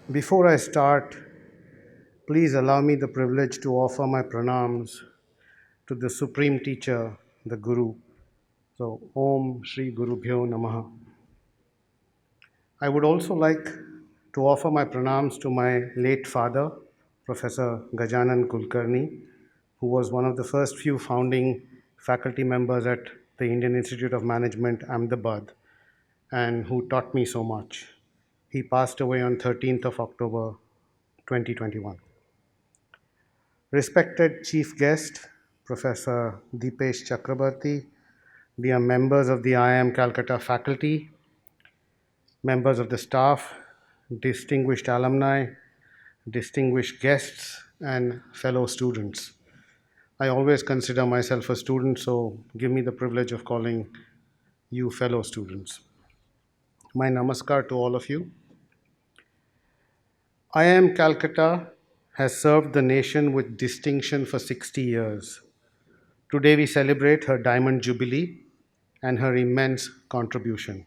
Before I start, please allow me the privilege to offer my pranams to the Supreme Teacher, the Guru. So, Om Shri Guru Bhyo Namaha. I would also like to offer my pranams to my late father, Professor Gajanan Kulkarni, who was one of the first few founding faculty members at the Indian Institute of Management, Ahmedabad, and who taught me so much. He passed away on 13th of October 2021. Respected Chief Guest, Professor Deepesh Chakrabarti, dear members of the IIM Calcutta faculty, members of the staff, distinguished alumni, distinguished guests, and fellow students. I always consider myself a student, so give me the privilege of calling you fellow students. My namaskar to all of you. IIM Calcutta has served the nation with distinction for 60 years. Today we celebrate her Diamond Jubilee and her immense contribution.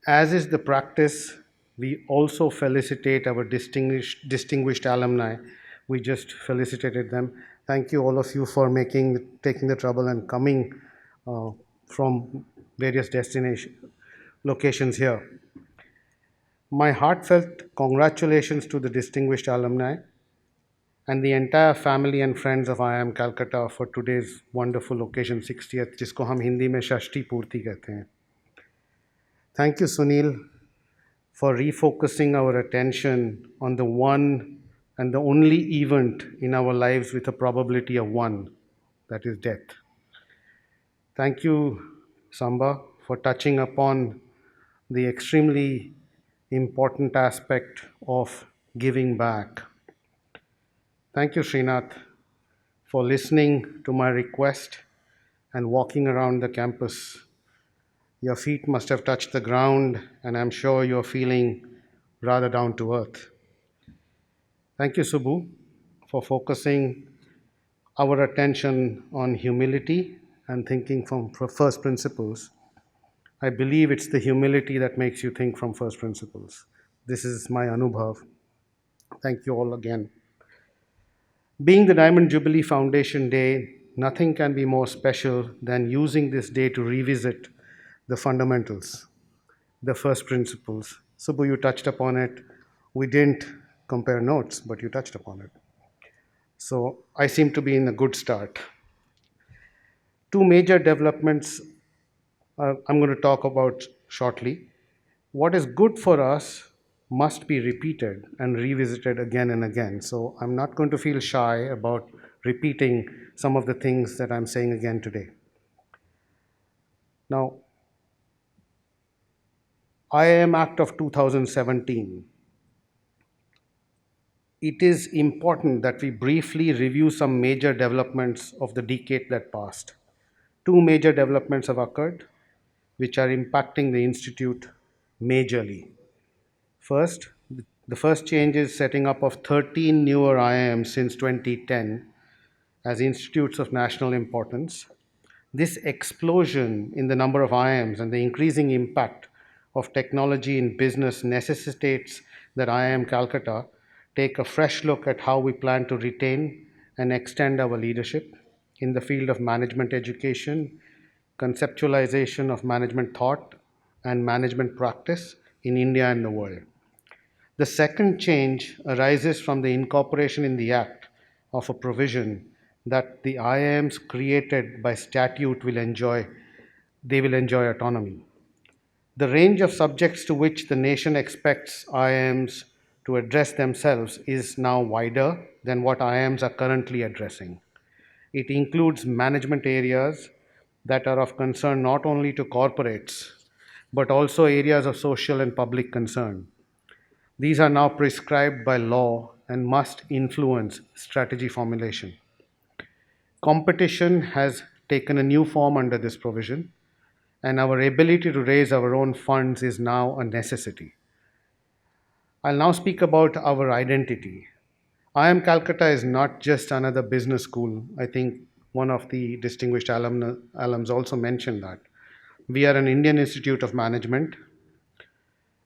As is the practice, we also felicitate our distinguished alumni. We just felicitated them. Thank you all of you for taking the trouble and coming from various locations here. My heartfelt congratulations to the distinguished alumni and the entire family and friends of IIM Calcutta for today's wonderful occasion, 60th, जिसको हम हिंदी में षष्ठी पूर्ति कहते हैं. Thank you, Sunil, for refocusing our attention on the one and the only event in our lives with a probability of 1, that is death. Thank you, Samba, for touching upon the extremely important aspect of giving back. Thank you, Srinath, for listening to my request and walking around the campus. Your feet must have touched the ground, and I'm sure you're feeling rather down to earth. Thank you, Subbu, for focusing our attention on humility and thinking from first principles. I believe it's the humility that makes you think from first principles. This is my anubhav. Thank you all again. Being the Diamond Jubilee Foundation Day, nothing can be more special than using this day to revisit the fundamentals, the first principles. Subbu, you touched upon it. We didn't compare notes, but you touched upon it. So I seem to be in a good start. Two major developments I'm going to talk about shortly. What is good for us must be repeated and revisited again and again. So I'm not going to feel shy about repeating some of the things that I'm saying again today. Now, IIM Act of 2017. It is important that we briefly review some major developments of the decade that passed. Two major developments have occurred which are impacting the institute majorly. First, the first change is setting up of 13 newer IIMs since 2010 as institutes of national importance. This explosion in the number of IIMs and the increasing impact of technology in business necessitates that IIM Calcutta take a fresh look at how we plan to retain and extend our leadership in the field of management education, conceptualization of management thought, and management practice in India and the world. The second change arises from the incorporation in the Act of a provision that the IIMs created by statute will enjoy autonomy. The range of subjects to which the nation expects IIMs to address themselves is now wider than what IIMs are currently addressing. It includes management areas that are of concern not only to corporates, but also areas of social and public concern. These are now prescribed by law and must influence strategy formulation. Competition has taken a new form under this provision, and our ability to raise our own funds is now a necessity. I'll now speak about our identity. IIM Calcutta is not just another business school. I think one of the distinguished alums also mentioned that. We are an Indian Institute of Management.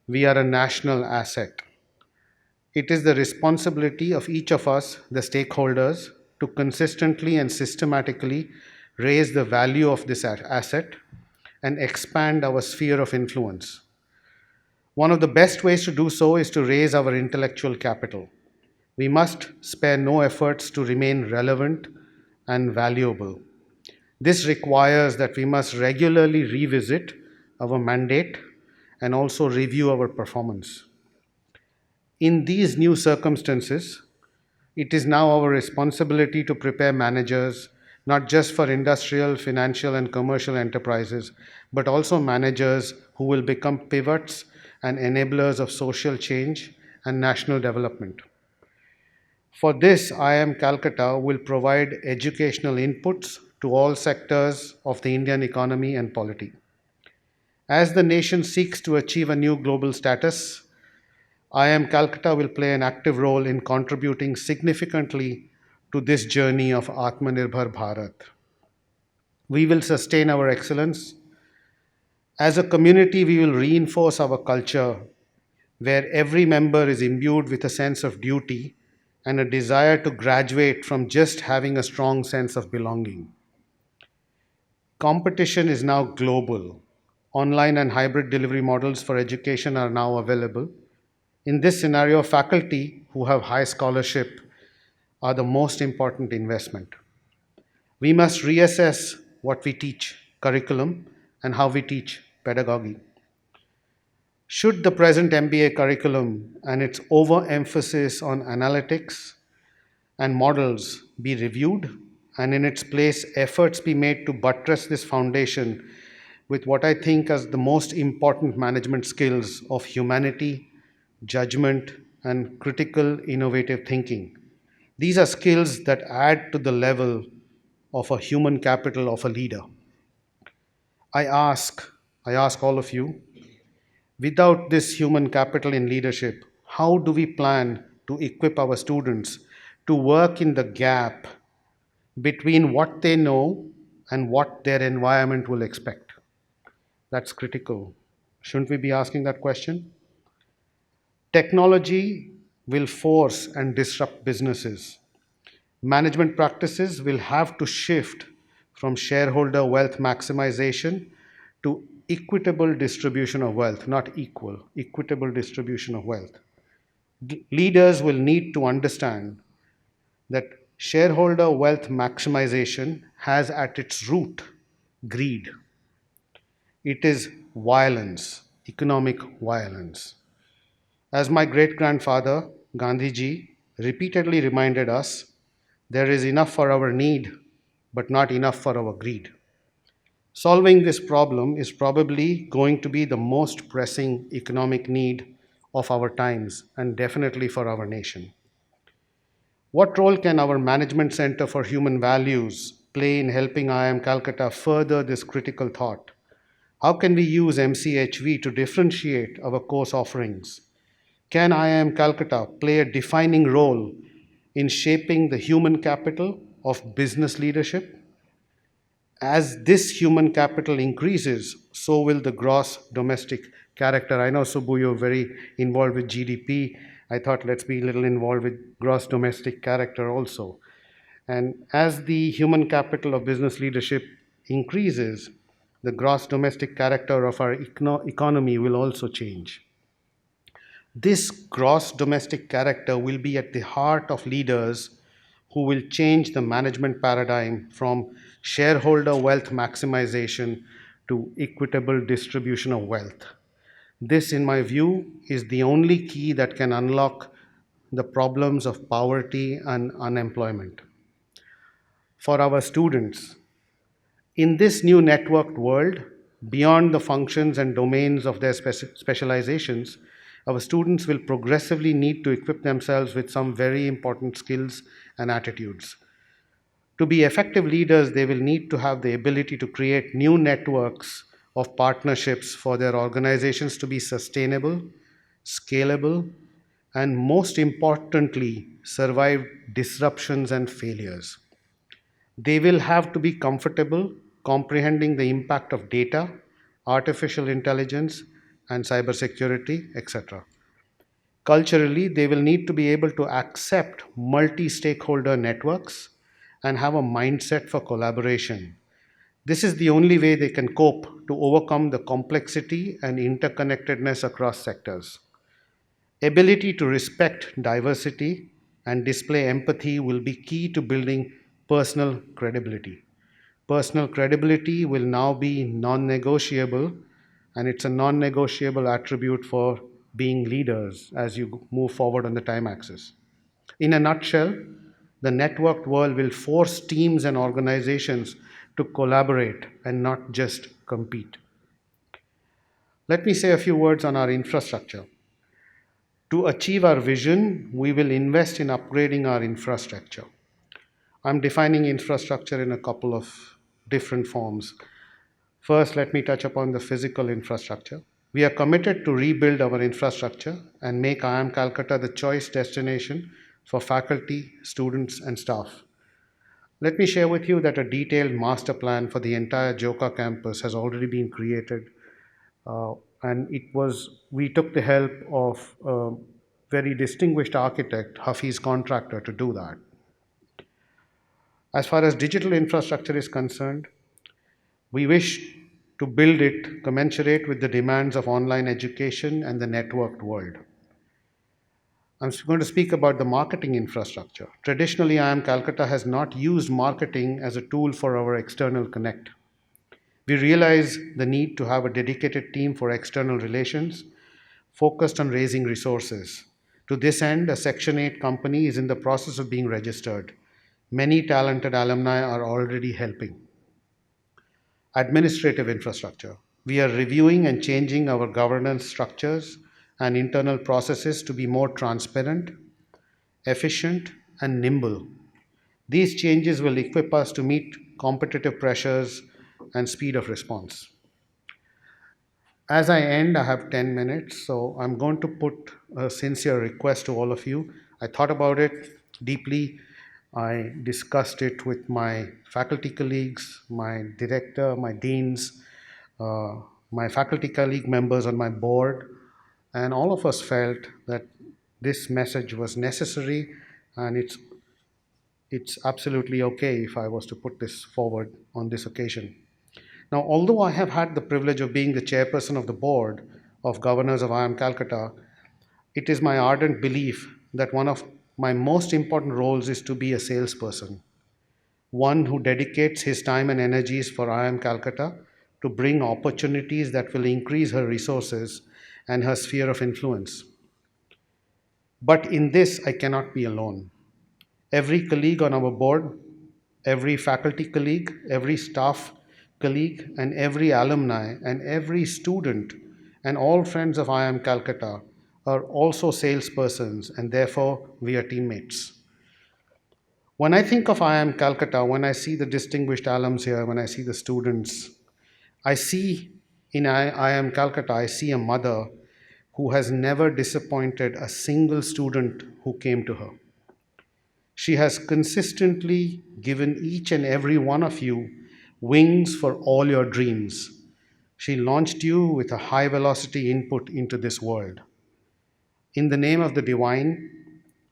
We are a national asset. It is the responsibility of each of us, the stakeholders, to consistently and systematically raise the value of this asset and expand our sphere of influence. One of the best ways to do so is to raise our intellectual capital. We must spare no efforts to remain relevant and valuable. This requires that we must regularly revisit our mandate and also review our performance. In these new circumstances, it is now our responsibility to prepare managers not just for industrial, financial, and commercial enterprises, but also managers who will become pivots and enablers of social change and national development. For this, IIM Calcutta will provide educational inputs to all sectors of the Indian economy and polity. As the nation seeks to achieve a new global status, IIM Calcutta will play an active role in contributing significantly to this journey of Atmanirbhar Bharat. We will sustain our excellence. As a community, we will reinforce our culture where every member is imbued with a sense of duty and a desire to graduate from just having a strong sense of belonging. Competition is now global. Online and hybrid delivery models for education are now available. In this scenario, faculty who have high scholarship are the most important investment. We must reassess what we teach, curriculum, and how we teach, pedagogy. Should the present MBA curriculum and its overemphasis on analytics and models be reviewed, and in its place, efforts be made to buttress this foundation with what I think as the most important management skills of humanity, judgment, and critical innovative thinking. These are skills that add to the level of a human capital of a leader. I ask, I ask all of you, without this human capital in leadership, how do we plan to equip our students to work in the gap between what they know and what their environment will expect? That's critical. Shouldn't we be asking that question? Technology will force and disrupt businesses. Management practices will have to shift from shareholder wealth maximization to equitable distribution of wealth, not equal, equitable distribution of wealth. Leaders will need to understand that shareholder wealth maximization has at its root greed. It is violence, economic violence. As my great grandfather, Gandhiji, repeatedly reminded us, there is enough for our need, but not enough for our greed. Solving this problem is probably going to be the most pressing economic need of our times and definitely for our nation. What role can our Management Center for Human Values play in helping IIM Calcutta further this critical thought? How can we use MCHV to differentiate our course offerings? Can IIM Calcutta play a defining role in shaping the human capital of business leadership? As this human capital increases, so will the gross domestic character. I know, Subbu, you're very involved with GDP. I thought let's be a little involved with gross domestic character also. And as the human capital of business leadership increases, the gross domestic character of our economy will also change. This gross domestic character will be at the heart of leaders who will change the management paradigm from shareholder wealth maximization to equitable distribution of wealth. This, in my view, is the only key that can unlock the problems of poverty and unemployment. For our students, in this new networked world, beyond the functions and domains of their specializations, our students will progressively need to equip themselves with some very important skills and attitudes. To be effective leaders, they will need to have the ability to create new networks of partnerships for their organizations to be sustainable, scalable, and most importantly, survive disruptions and failures. They will have to be comfortable comprehending the impact of data, artificial intelligence, and cybersecurity, etc. Culturally, they will need to be able to accept multi stakeholder networks and have a mindset for collaboration. This is the only way they can cope to overcome the complexity and interconnectedness across sectors. Ability to respect diversity and display empathy will be key to building personal credibility. Personal credibility will now be non negotiable, and it's a non negotiable attribute for being leaders as you move forward on the time axis. In a nutshell, the networked world will force teams and organizations to collaborate and not just compete. Let me say a few words on our infrastructure. To achieve our vision, we will invest in upgrading our infrastructure. I'm defining infrastructure in a couple of different forms. First, let me touch upon the physical infrastructure. We are committed to rebuild our infrastructure and make IIM Calcutta the choice destination for faculty, students, and staff. Let me share with you that a detailed master plan for the entire Joka campus has already been created, and we took the help of a very distinguished architect, Hafiz Contractor, to do that. As far as digital infrastructure is concerned, we wish to build it commensurate with the demands of online education and the networked world. I'm going to speak about the marketing infrastructure. Traditionally, IIM Calcutta has not used marketing as a tool for our external connect. We realize the need to have a dedicated team for external relations focused on raising resources. To this end, a Section 8 company is in the process of being registered. Many talented alumni are already helping. Administrative infrastructure. We are reviewing and changing our governance structures and internal processes to be more transparent, efficient, and nimble. These changes will equip us to meet competitive pressures and speed of response. As I end, I have 10 minutes, so I'm going to put a sincere request to all of you. I thought about it deeply. I discussed it with my faculty colleagues, my director, my deans, uh, my faculty colleague members on my board, and all of us felt that this message was necessary, and it's absolutely okay if I was to put this forward on this occasion. Now, although I have had the privilege of being the chairperson of the board of governors of IIM Calcutta, it is my ardent belief that one of my most important roles is to be a salesperson, one who dedicates his time and energies for IIM Calcutta to bring opportunities that will increase her resources and her sphere of influence. But in this, I cannot be alone. Every colleague on our board, every faculty colleague, every staff colleague, and every alumni, and every student, and all friends of IIM Calcutta are also salespersons, and therefore we are teammates. When I think of IIM Calcutta, when I see the distinguished alums here, when I see the students, I see in IIM Calcutta, I see a mother who has never disappointed a single student who came to her. She has consistently given each and every one of you wings for all your dreams. She launched you with a high velocity input into this world. In the name of the divine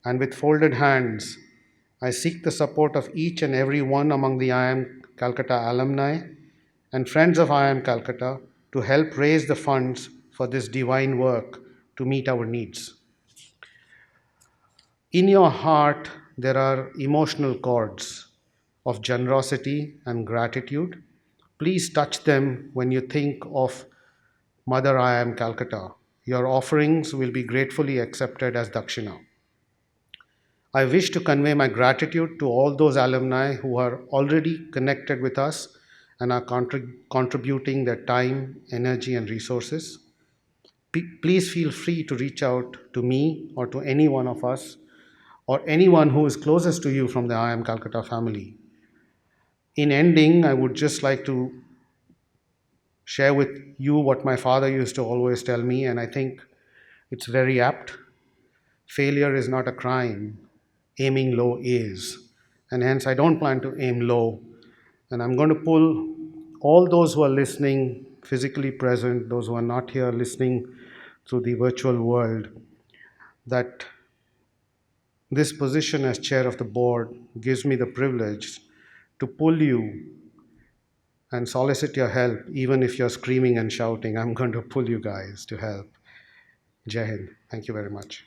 and with folded hands, I seek the support of each and every one among the IIM Calcutta alumni and friends of IIM Calcutta to help raise the funds for this divine work to meet our needs. In your heart, there are emotional chords of generosity and gratitude. Please touch them when you think of Mother IIM Calcutta. Your offerings will be gratefully accepted as dakshina. I wish to convey my gratitude to all those alumni who are already connected with us and are contributing their time, energy, and resources. Please feel free to reach out to me or to any one of us or anyone who is closest to you from the IIM Calcutta family. In ending, I would just like to share with you what my father used to always tell me, and I think it's very apt. Failure is not a crime, aiming low is. And hence, I don't plan to aim low. And I'm going to pull all those who are listening, physically present, those who are not here listening through the virtual world. that this position as chair of the board gives me the privilege to pull you and solicit your help, even if you're screaming and shouting. I'm going to pull you guys to help. Jai Hind. Thank you very much.